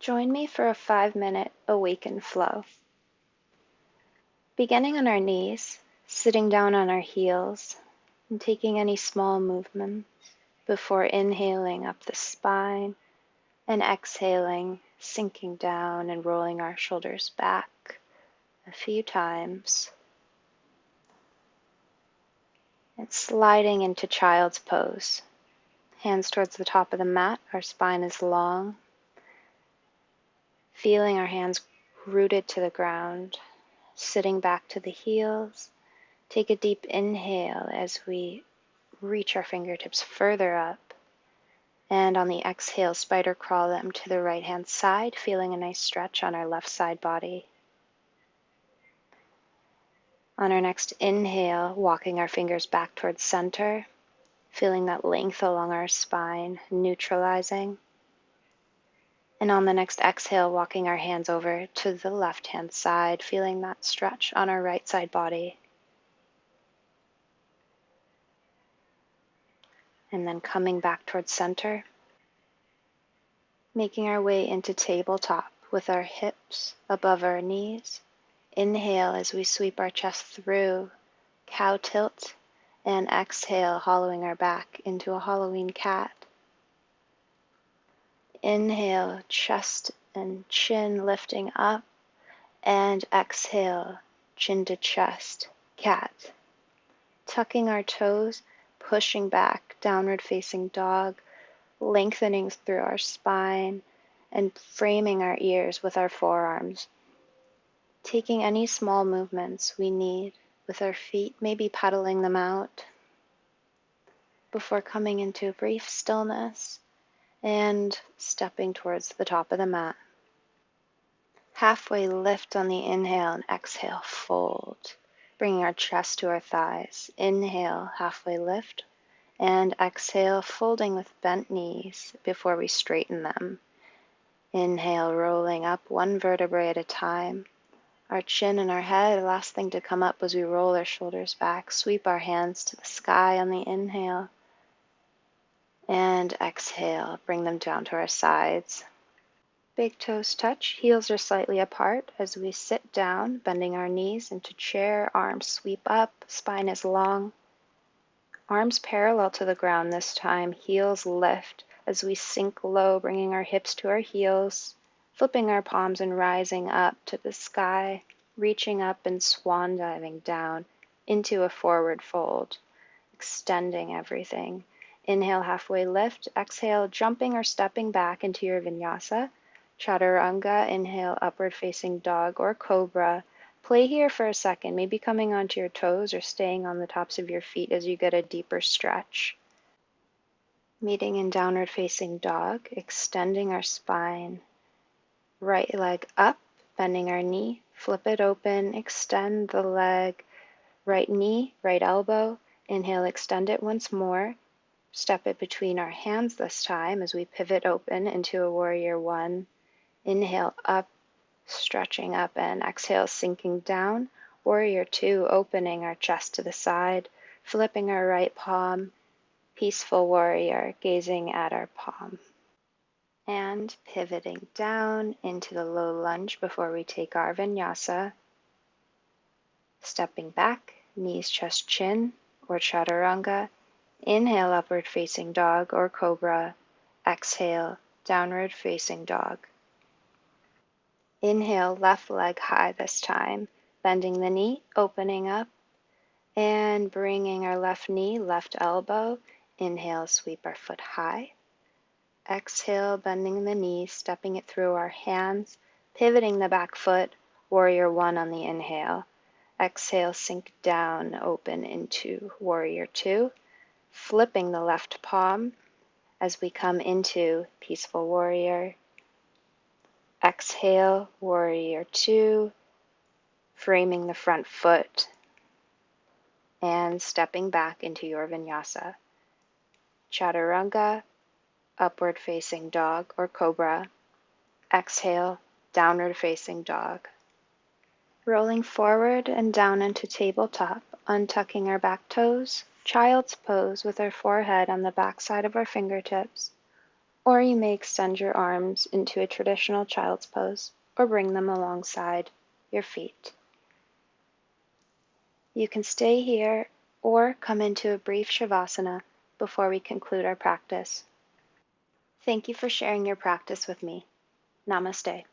Join me for a 5-minute Awaken flow. Beginning on our knees, sitting down on our heels, and taking any small movements before inhaling up the spine and exhaling, sinking down and rolling our shoulders back a few times. And sliding into child's pose. Hands towards the top of the mat, our spine is long. Feeling our hands rooted to the ground, sitting back to the heels. Take a deep inhale as we reach our fingertips further up. And on the exhale, spider crawl them to the right hand side, feeling a nice stretch on our left side body. On our next inhale, walking our fingers back towards center, feeling that length along our spine, neutralizing. And on the next exhale, walking our hands over to the left hand side, feeling that stretch on our right side body. And then coming back towards center, making our way into tabletop with our hips above our knees. Inhale as we sweep our chest through, cow tilt, and exhale, hollowing our back into a Halloween cat. Inhale, chest and chin lifting up, and exhale, chin to chest, cat. Tucking our toes, pushing back, downward facing dog, lengthening through our spine, and framing our ears with our forearms. Taking any small movements we need with our feet, maybe pedaling them out, before coming into a brief stillness and stepping towards the top of the mat. Halfway lift on the inhale and exhale, fold, bringing our chest to our thighs. Inhale, halfway lift, and exhale, folding with bent knees before we straighten them. Inhale, rolling up one vertebrae at a time. Our chin and our head, last thing to come up as we roll our shoulders back. Sweep our hands to the sky on the inhale. And exhale, bring them down to our sides. Big toes touch, heels are slightly apart as we sit down, bending our knees into chair, arms sweep up, spine is long. Arms parallel to the ground this time, heels lift as we sink low, bringing our hips to our heels, flipping our palms and rising up to the sky, reaching up and swan diving down into a forward fold, extending everything. Inhale, halfway lift. Exhale, jumping or stepping back into your vinyasa. Chaturanga, inhale, upward facing dog or cobra. Play here for a second, maybe coming onto your toes or staying on the tops of your feet as you get a deeper stretch. Meeting in downward facing dog, extending our spine. Right leg up, bending our knee, flip it open, extend the leg. Right knee, right elbow. Inhale, extend it once more. Step it between our hands this time as we pivot open into a warrior one. Inhale up, stretching up, and exhale, sinking down. Warrior two, opening our chest to the side, flipping our right palm. Peaceful warrior, gazing at our palm. And pivoting down into the low lunge before we take our vinyasa. Stepping back, knees, chest, chin, or chaturanga. Inhale, upward facing dog or cobra. Exhale, downward facing dog. Inhale, left leg high this time, bending the knee, opening up, and bringing our left knee, left elbow. Inhale, sweep our foot high. Exhale, bending the knee, stepping it through our hands, pivoting the back foot, warrior one on the inhale. Exhale, sink down, open into warrior two. Flipping the left palm as we come into peaceful warrior. Exhale, warrior two, framing the front foot and stepping back into your vinyasa. Chaturanga, upward facing dog or cobra. Exhale, downward facing dog. Rolling forward and down into tabletop, untucking our back toes. Child's pose with our forehead on the back side of our fingertips. Or you may extend your arms into a traditional child's pose or bring them alongside your feet. You can stay here or come into a brief Shavasana before we conclude our practice. Thank you for sharing your practice with me. Namaste.